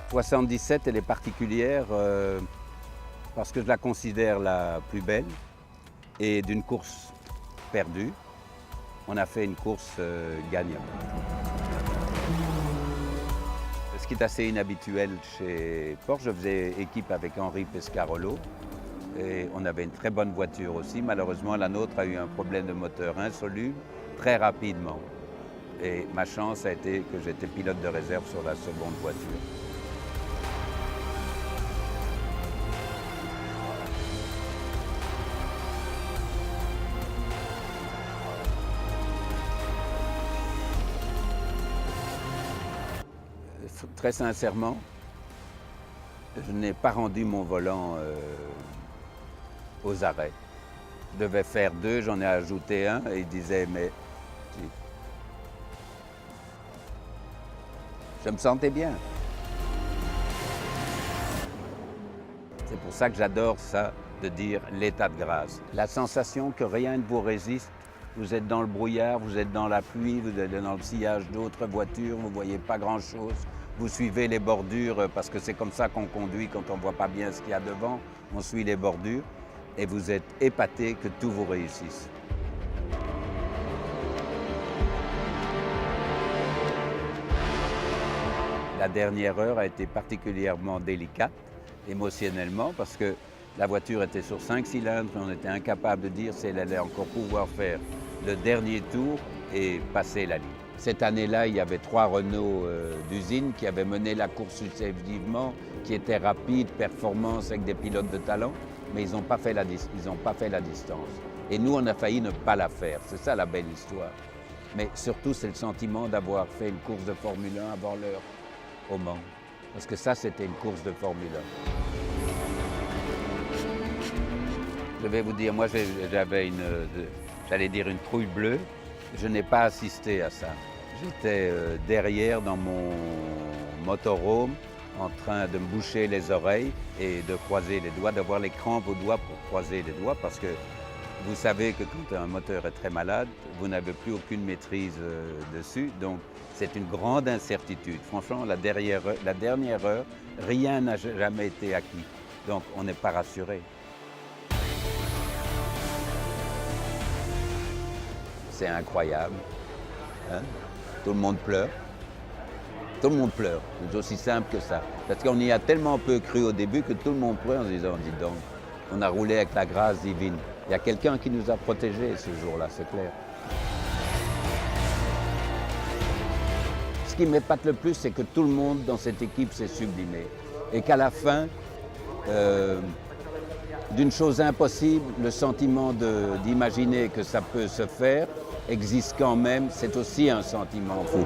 77, elle est particulière parce que je la considère la plus belle et d'une course perdue, on a fait une course gagnable. Ce qui est assez inhabituel chez Porsche, je faisais équipe avec Henri Pescarolo et on avait une très bonne voiture aussi. Malheureusement, la nôtre a eu un problème de moteur insoluble très rapidement. Et ma chance a été que j'étais pilote de réserve sur la seconde voiture. Très sincèrement, je n'ai pas rendu mon volant aux arrêts. Je devais faire 2, j'en ai ajouté 1 et il disait mais je me sentais bien. C'est pour ça que j'adore ça, de dire l'état de grâce. La sensation que rien ne vous résiste, vous êtes dans le brouillard, vous êtes dans la pluie, vous êtes dans le sillage d'autres voitures, vous ne voyez pas grand-chose. Vous suivez les bordures parce que c'est comme ça qu'on conduit quand on ne voit pas bien ce qu'il y a devant. On suit les bordures et vous êtes épaté que tout vous réussisse. La dernière heure a été particulièrement délicate, émotionnellement, parce que la voiture était sur 5 cylindres et on était incapable de dire si elle allait encore pouvoir faire le dernier tour et passer la ligne. Cette année-là, il y avait 3 Renault d'usine qui avaient mené la course successivement, qui étaient rapides, performances, avec des pilotes de talent, mais ils n'ont pas fait la distance. Et nous, on a failli ne pas la faire. C'est ça la belle histoire. Mais surtout, c'est le sentiment d'avoir fait une course de Formule 1 avant l'heure au Mans. Parce que ça, c'était une course de Formule 1. Je vais vous dire, moi, j'avais j'allais dire une trouille bleue. Je n'ai pas assisté à ça. J'étais derrière dans mon motorhome en train de me boucher les oreilles et de croiser les doigts, d'avoir les crampes aux doigts pour croiser les doigts parce que vous savez que quand un moteur est très malade, vous n'avez plus aucune maîtrise dessus. Donc c'est une grande incertitude. Franchement, la dernière heure, rien n'a jamais été acquis. Donc on n'est pas rassuré. C'est incroyable. Hein? Tout le monde pleure. Tout le monde pleure. C'est aussi simple que ça. Parce qu'on y a tellement peu cru au début que tout le monde pleure en se disant, dis donc, on a roulé avec la grâce divine. Il y a quelqu'un qui nous a protégés ce jour-là, c'est clair. Ce qui m'épate le plus, c'est que tout le monde dans cette équipe s'est sublimé. Et qu'à la fin, d'une chose impossible, le sentiment d'imaginer que ça peut se faire existe quand même, c'est aussi un sentiment fou.